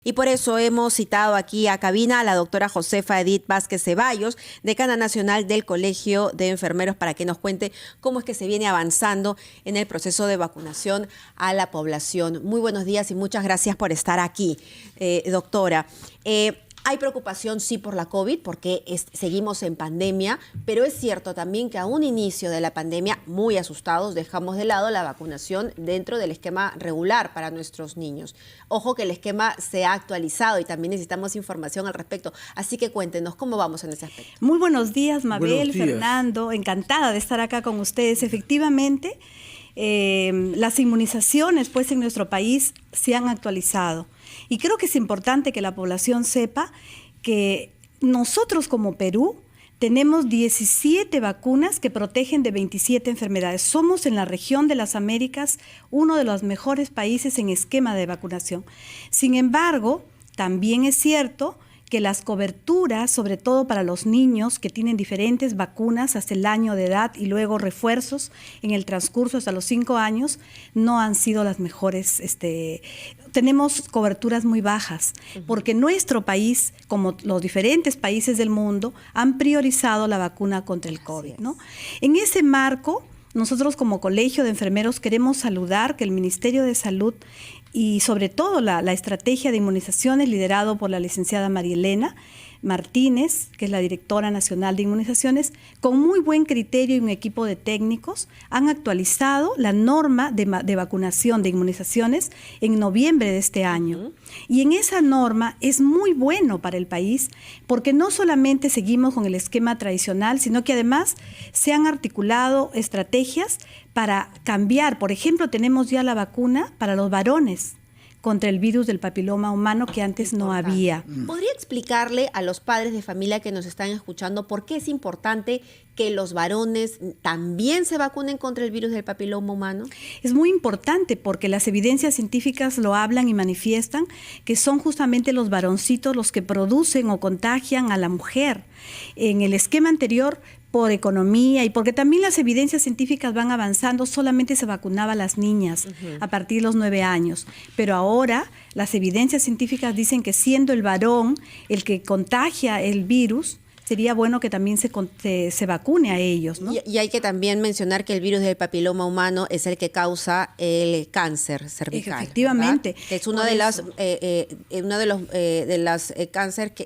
Y por eso hemos citado aquí a cabina a la doctora Josefa Edith Vázquez Ceballos, decana nacional del Colegio de Enfermeros, para que nos cuente cómo es que se viene avanzando en el proceso de vacunación a la población. Muy buenos días y muchas gracias por estar aquí, doctora. Hay preocupación, sí, por la COVID, porque seguimos en pandemia, pero es cierto también que a un inicio de la pandemia, muy asustados, dejamos de lado la vacunación dentro del esquema regular para nuestros niños. Ojo que el esquema se ha actualizado y también necesitamos información al respecto. Así que cuéntenos, ¿cómo vamos en ese aspecto? Muy buenos días, Mabel, buenos días. Fernando. Encantada de estar acá con ustedes. Efectivamente, las inmunizaciones pues en nuestro país se han actualizado. Y creo que es importante que la población sepa que nosotros como Perú tenemos 17 vacunas que protegen de 27 enfermedades. Somos en la región de las Américas uno de los mejores países en esquema de vacunación. Sin embargo, también es cierto que las coberturas, sobre todo para los niños que tienen diferentes vacunas hasta el año de edad y luego refuerzos en el transcurso hasta los 5 años, no han sido las mejores. Tenemos coberturas muy bajas, porque nuestro país, como los diferentes países del mundo, han priorizado la vacuna contra el COVID, ¿no? En ese marco, nosotros como Colegio de Enfermeros queremos saludar que el Ministerio de Salud y sobre todo la estrategia de inmunizaciones liderado por la licenciada María Elena Martínez, que es la directora nacional de inmunizaciones, con muy buen criterio y un equipo de técnicos, han actualizado la norma de vacunación de inmunizaciones en noviembre de este año. Y en esa norma es muy bueno para el país, porque no solamente seguimos con el esquema tradicional, sino que además se han articulado estrategias para cambiar. Por ejemplo, tenemos ya la vacuna para los varones contra el virus del papiloma humano que antes no había. ¿Podría explicarle a los padres de familia que nos están escuchando por qué es importante que los varones también se vacunen contra el virus del papiloma humano? Es muy importante porque las evidencias científicas lo hablan y manifiestan que son justamente los varoncitos los que producen o contagian a la mujer. En el esquema anterior, por economía y porque también las evidencias científicas van avanzando, solamente se vacunaba a las niñas a partir de los 9 años. Pero ahora las evidencias científicas dicen que siendo el varón el que contagia el virus, sería bueno que también se vacune a ellos, ¿no? Y hay que también mencionar que el virus del papiloma humano es el que causa el cáncer cervical. Efectivamente. ¿Verdad? Es uno de los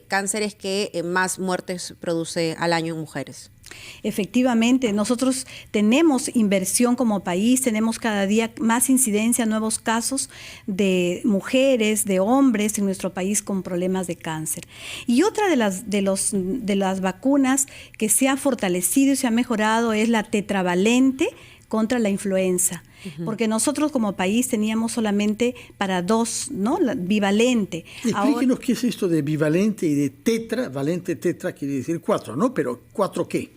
cánceres que más muertes produce al año en mujeres. Efectivamente, nosotros tenemos inversión como país, tenemos cada día más incidencia, nuevos casos de mujeres, de hombres en nuestro país con problemas de cáncer. Y otra de las vacunas que se ha fortalecido y se ha mejorado es la tetravalente contra la influenza, porque nosotros como país teníamos solamente para 2, ¿no? La bivalente. Explíquenos qué es esto de bivalente y de tetra. Valente, tetra quiere decir 4, ¿no? Pero ¿4 qué?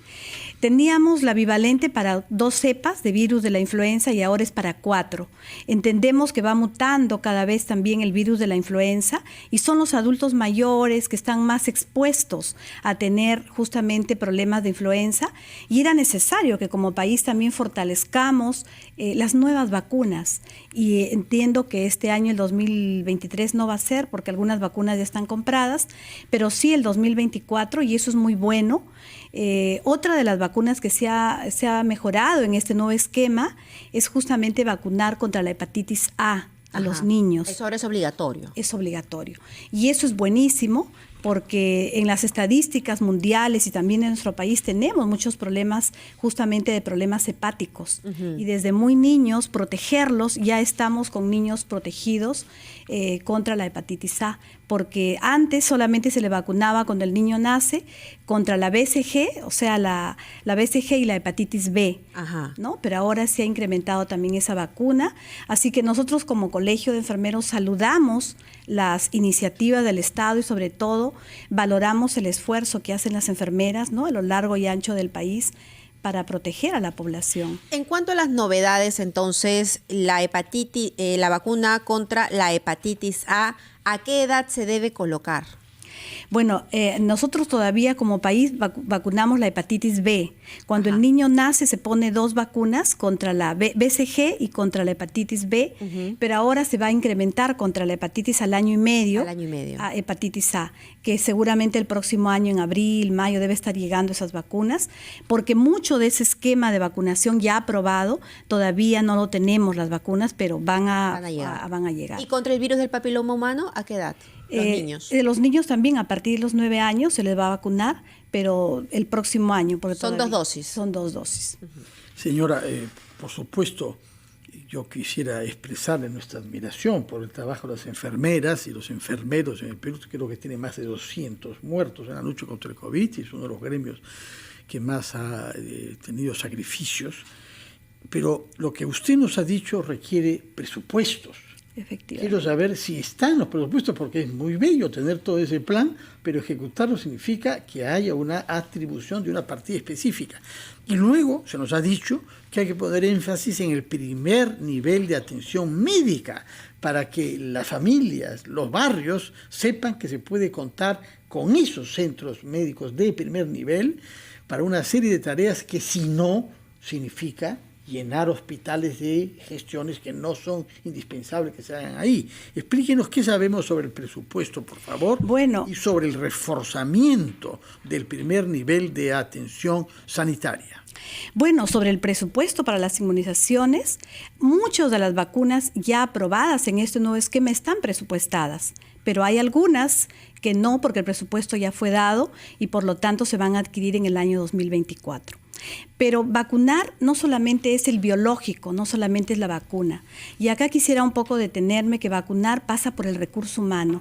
Teníamos la bivalente para 2 cepas de virus de la influenza y ahora es para 4. Entendemos que va mutando cada vez también el virus de la influenza y son los adultos mayores que están más expuestos a tener justamente problemas de influenza, y era necesario que como país también fortalezcamos las nuevas vacunas, y entiendo que este año, el 2023, no va a ser porque algunas vacunas ya están compradas, pero sí el 2024, y eso es muy bueno. Otra de las vacunas que se ha mejorado en este nuevo esquema es justamente vacunar contra la hepatitis A a los niños. Eso ahora es obligatorio. Es obligatorio. Y eso es buenísimo porque en las estadísticas mundiales y también en nuestro país tenemos muchos problemas, justamente de problemas hepáticos. Y desde muy niños, protegerlos, ya estamos con niños protegidos contra la hepatitis A, porque antes solamente se le vacunaba cuando el niño nace contra la BCG, o sea, la BCG y la hepatitis B, ¿no? Pero ahora se ha incrementado también esa vacuna, así que nosotros como Colegio de Enfermeros saludamos las iniciativas del Estado y sobre todo valoramos el esfuerzo que hacen las enfermeras, ¿no? A lo largo y ancho del país para proteger a la población. En cuanto a las novedades, entonces, la vacuna contra la hepatitis A, ¿a qué edad se debe colocar? Bueno, nosotros todavía como país vacunamos la hepatitis B. Cuando el niño nace se pone 2 vacunas contra la BCG y contra la hepatitis B, pero ahora se va a incrementar contra la hepatitis al año y medio. A hepatitis A, que seguramente el próximo año, en abril, mayo, debe estar llegando esas vacunas, porque mucho de ese esquema de vacunación ya aprobado, todavía no lo tenemos las vacunas, pero van a llegar. ¿Y contra el virus del papiloma humano, a qué edad? Los niños. Los niños también, a partir de los 9 años se les va a vacunar, pero el próximo año. Porque son 2 dosis. Son 2 dosis. Señora, por supuesto, yo quisiera expresarle nuestra admiración por el trabajo de las enfermeras y los enfermeros en el Perú. Creo que tiene más de 200 muertos en la lucha contra el COVID, y es uno de los gremios que más ha tenido sacrificios. Pero lo que usted nos ha dicho requiere presupuestos. Quiero saber si están los presupuestos, porque es muy bello tener todo ese plan, pero ejecutarlo significa que haya una atribución de una partida específica. Y luego se nos ha dicho que hay que poner énfasis en el primer nivel de atención médica para que las familias, los barrios, sepan que se puede contar con esos centros médicos de primer nivel para una serie de tareas que, si no, significa llenar hospitales de gestiones que no son indispensables que se hagan ahí. Explíquenos qué sabemos sobre el presupuesto, por favor, y sobre el reforzamiento del primer nivel de atención sanitaria. Bueno, sobre el presupuesto para las inmunizaciones, muchas de las vacunas ya aprobadas en este nuevo esquema están presupuestadas, pero hay algunas que no, porque el presupuesto ya fue dado y por lo tanto se van a adquirir en el año 2024. Pero vacunar no solamente es el biológico, no solamente es la vacuna. Y acá quisiera un poco detenerme que vacunar pasa por el recurso humano.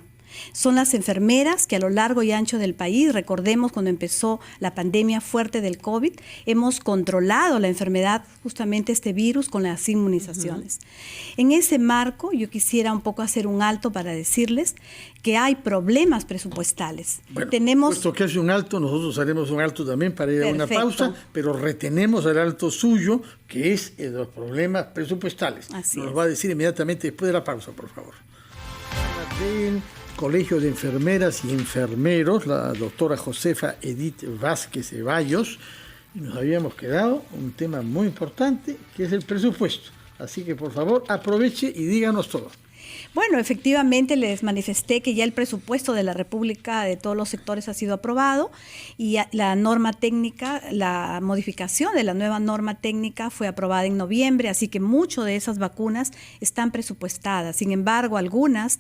Son las enfermeras que a lo largo y ancho del país, recordemos cuando empezó la pandemia fuerte del COVID, hemos controlado la enfermedad, justamente este virus, con las inmunizaciones. En ese marco, yo quisiera un poco hacer un alto para decirles que hay problemas presupuestales. Bueno, puesto que hace un alto, nosotros haremos un alto también para ir a una pausa, pero retenemos el alto suyo, que es el de los problemas presupuestales. Nos va a decir inmediatamente después de la pausa, por favor. Del Colegio de Enfermeras y Enfermeros, la doctora Josefa Edith Vázquez Ceballos, y nos habíamos quedado un tema muy importante, que es el presupuesto. Así que, por favor, aproveche y díganos todo. Bueno, efectivamente les manifesté que ya el presupuesto de la República de todos los sectores ha sido aprobado y la norma técnica, la modificación de la nueva norma técnica fue aprobada en noviembre, así que muchas de esas vacunas están presupuestadas. Sin embargo, algunas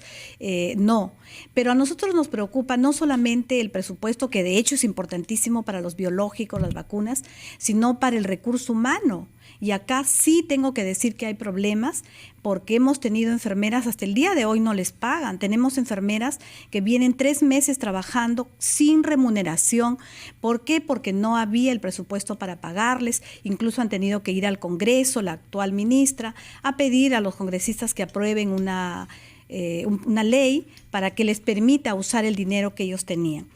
no. Pero a nosotros nos preocupa no solamente el presupuesto, que de hecho es importantísimo para los biológicos, las vacunas, sino para el recurso humano. Y acá sí tengo que decir que hay problemas porque hemos tenido enfermeras, hasta el día de hoy no les pagan. Tenemos enfermeras que vienen 3 meses trabajando sin remuneración. ¿Por qué? Porque no había el presupuesto para pagarles. Incluso han tenido que ir al Congreso, la actual ministra, a pedir a los congresistas que aprueben una ley para que les permita usar el dinero que ellos tenían.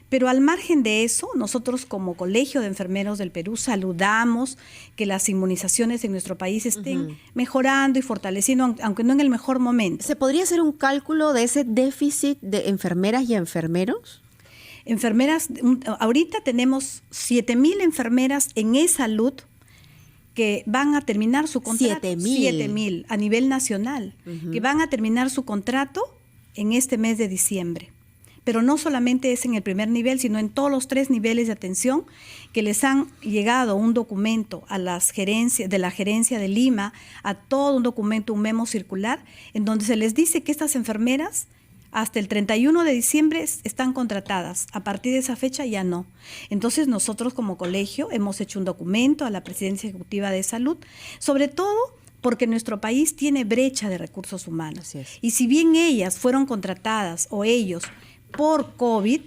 Pero al margen de eso, nosotros como Colegio de Enfermeros del Perú saludamos que las inmunizaciones en nuestro país estén mejorando y fortaleciendo, aunque no en el mejor momento. ¿Se podría hacer un cálculo de ese déficit de enfermeras y enfermeros? Enfermeras, ahorita tenemos 7,000 enfermeras en e-salud que van a terminar su contrato. 7,000 a nivel nacional, que van a terminar su contrato en este mes de diciembre. Pero no solamente es en el primer nivel, sino en todos los 3 niveles de atención que les han llegado un documento a las gerencias, de la gerencia de Lima, a todo un documento, un memo circular, en donde se les dice que estas enfermeras hasta el 31 de diciembre están contratadas. A partir de esa fecha ya no. Entonces nosotros como colegio hemos hecho un documento a la Presidencia Ejecutiva de Salud, sobre todo porque nuestro país tiene brecha de recursos humanos. Y si bien ellas fueron contratadas o ellos por COVID,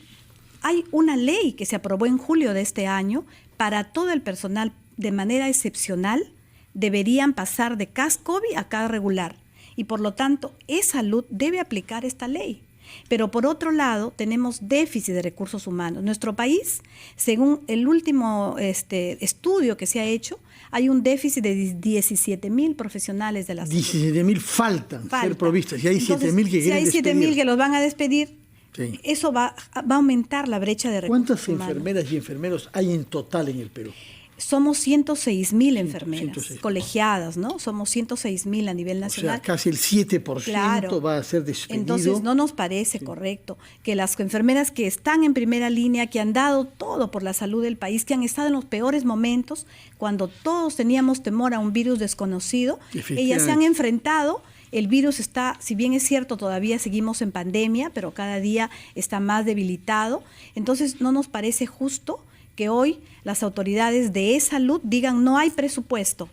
hay una ley que se aprobó en julio de este año para todo el personal de manera excepcional deberían pasar de CAS COVID a CAS regular y por lo tanto e-salud debe aplicar esta ley. Pero por otro lado tenemos déficit de recursos humanos. Nuestro país, según el último estudio que se ha hecho, hay un déficit de 17,000 profesionales de la salud. 17,000 faltan ser provistas y hay 7,000 que quieren despedir. Si hay 7,000 que los van a despedir, Sí. Eso va a aumentar la brecha de recursos ¿Cuántas humanos. enfermeras y enfermeros hay en total en el Perú? Somos 106.000 enfermeras 106.000. colegiadas, ¿no? Somos 106.000 a nivel O nacional. sea, casi el 7% Claro. va a ser despedido. Entonces, no nos parece correcto que las enfermeras que están en primera línea, que han dado todo por la salud del país, que han estado en los peores momentos, cuando todos teníamos temor a un virus desconocido, ellas se han enfrentado. El virus está, si bien es cierto, todavía seguimos en pandemia, pero cada día está más debilitado. Entonces, no nos parece justo que hoy las autoridades de salud digan no hay presupuesto.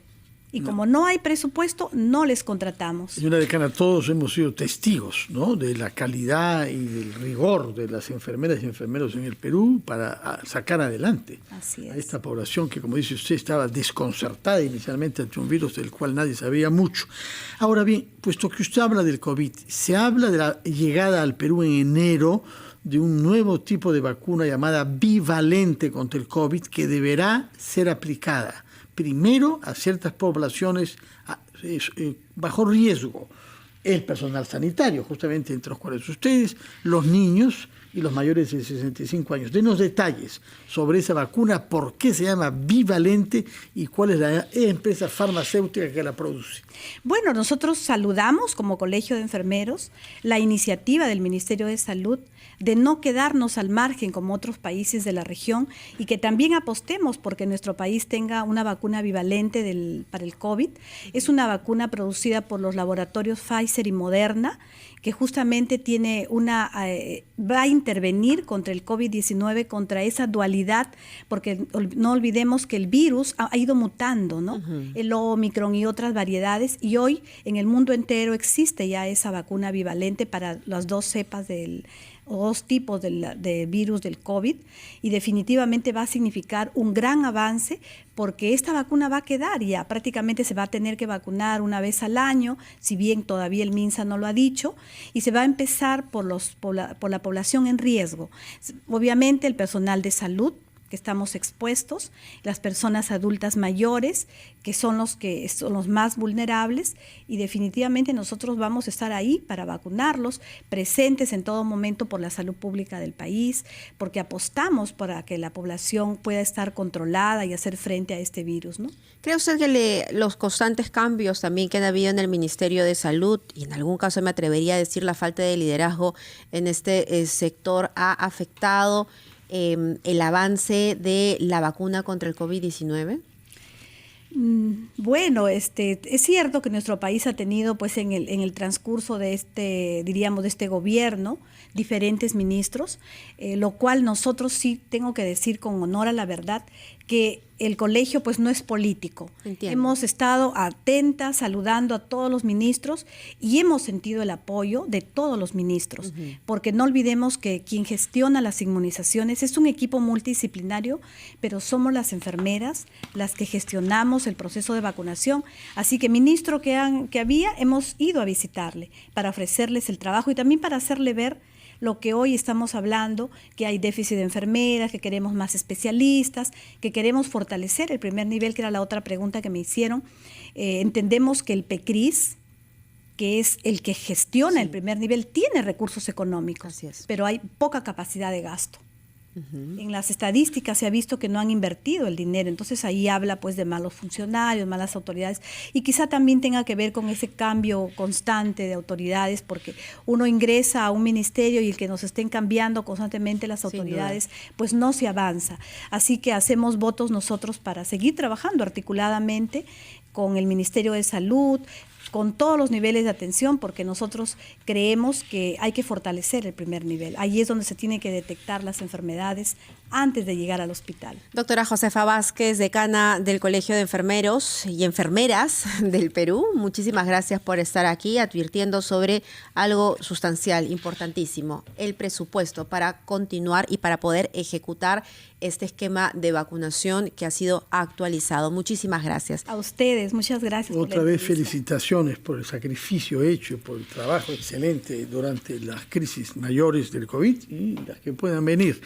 Y como no hay presupuesto, no les contratamos. Señora decana, todos hemos sido testigos, ¿no?, de la calidad y del rigor de las enfermeras y enfermeros en el Perú para sacar adelante a esta población que, como dice usted, estaba desconcertada inicialmente ante un virus del cual nadie sabía mucho. Ahora bien, puesto que usted habla del COVID, se habla de la llegada al Perú en enero de un nuevo tipo de vacuna llamada bivalente contra el COVID que deberá ser aplicada primero a ciertas poblaciones bajo riesgo, el personal sanitario, justamente entre los cuales ustedes, los niños y los mayores de 65 años. Denos detalles sobre esa vacuna, por qué se llama bivalente y cuál es la empresa farmacéutica que la produce. Bueno, nosotros saludamos como Colegio de Enfermeros la iniciativa del Ministerio de Salud de no quedarnos al margen como otros países de la región y que también apostemos porque nuestro país tenga una vacuna bivalente para el COVID. Es una vacuna producida por los laboratorios Pfizer y Moderna, que justamente tiene va a intervenir contra el COVID-19, contra esa dualidad, porque no olvidemos que el virus ha ido mutando, ¿no? El Omicron y otras variedades, y hoy en el mundo entero existe ya esa vacuna bivalente para las dos cepas o dos tipos de virus del COVID, y definitivamente va a significar un gran avance porque esta vacuna va a quedar ya, prácticamente se va a tener que vacunar una vez al año, si bien todavía el MINSA no lo ha dicho, y se va a empezar por la población en riesgo. Obviamente el personal de salud, que estamos expuestos, las personas adultas mayores, que son los más vulnerables, y definitivamente nosotros vamos a estar ahí para vacunarlos, presentes en todo momento por la salud pública del país, porque apostamos para que la población pueda estar controlada y hacer frente a este virus, ¿no? ¿Cree usted que los constantes cambios también que han habido en el Ministerio de Salud, y en algún caso me atrevería a decir la falta de liderazgo en este sector, ha afectado el avance de la vacuna contra el COVID-19? Bueno, es cierto que nuestro país ha tenido, pues, en el transcurso de este gobierno, diferentes ministros, lo cual nosotros sí tengo que decir con honor a la verdad que el colegio pues no es político. Entiendo. Hemos estado atentas, saludando a todos los ministros y hemos sentido el apoyo de todos los ministros, porque no olvidemos que quien gestiona las inmunizaciones es un equipo multidisciplinario, pero somos las enfermeras las que gestionamos el proceso de vacunación. Así que ministro que había, hemos ido a visitarle para ofrecerles el trabajo y también para hacerle ver lo que hoy estamos hablando, que hay déficit de enfermeras, que queremos más especialistas, que queremos fortalecer el primer nivel, que era la otra pregunta que me hicieron. Entendemos que el PECRIS, que es el que gestiona el primer nivel, tiene recursos económicos, Así es, pero hay poca capacidad de gasto. En las estadísticas se ha visto que no han invertido el dinero, entonces ahí habla pues de malos funcionarios, malas autoridades, y quizá también tenga que ver con ese cambio constante de autoridades, porque uno ingresa a un ministerio y el que nos estén cambiando constantemente las autoridades, pues no se avanza. Así que hacemos votos nosotros para seguir trabajando articuladamente con el Ministerio de Salud, con todos los niveles de atención, porque nosotros creemos que hay que fortalecer el primer nivel. Ahí es donde se tienen que detectar las enfermedades antes de llegar al hospital. Doctora Josefa Vázquez, decana del Colegio de Enfermeros y Enfermeras del Perú, muchísimas gracias por estar aquí advirtiendo sobre algo sustancial, importantísimo, el presupuesto para continuar y para poder ejecutar este esquema de vacunación que ha sido actualizado. Muchísimas gracias. A ustedes, muchas gracias. Otra vez felicitaciones por el sacrificio hecho, por el trabajo excelente durante las crisis mayores del COVID y las que puedan venir.